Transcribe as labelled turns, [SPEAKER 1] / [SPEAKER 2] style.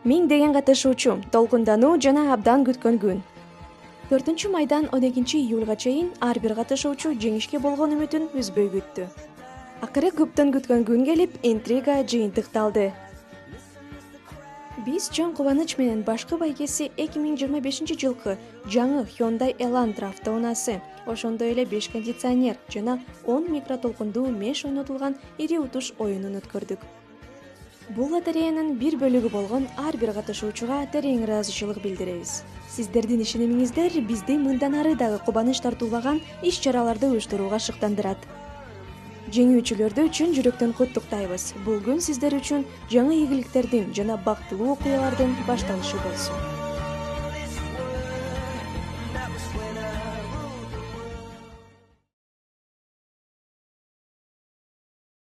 [SPEAKER 1] Миңдеген катышуучу толкундануу жана абдан күткөн күн. 4 майдан 12 июлга чейин ар бир катышуучу жеңишке болгон үмүтүн үзбөй күттү. Акыры көптөн күткөн күн келип, интрига жыйынтыкталды. Биз чоң кубаныч менен башкы байгеси 2025 жылкы жаңы Hyundai Elantra автоунаасы, ошондой эле 5 кондиционер жана 10 микротолкундуу меш ойнотулган ири утуш оюнун өткөрдүк. Бул лотереянын бир бөлүгү болгон ар бир катышуучуга терең ыраазычылык билдиребиз. Сиздердин ишенимиңиздер бизди мындан ары дагы кубаныч тартуулаган иш-чараларды уюштурууга шыктандырат. Жеңүүчүлөрдү чын жүрөктөн куттуктайбыз. Бул күн сиздер үчүн жаңы ийгиликтердин жана бактылуу окуялардын башталышы болсун.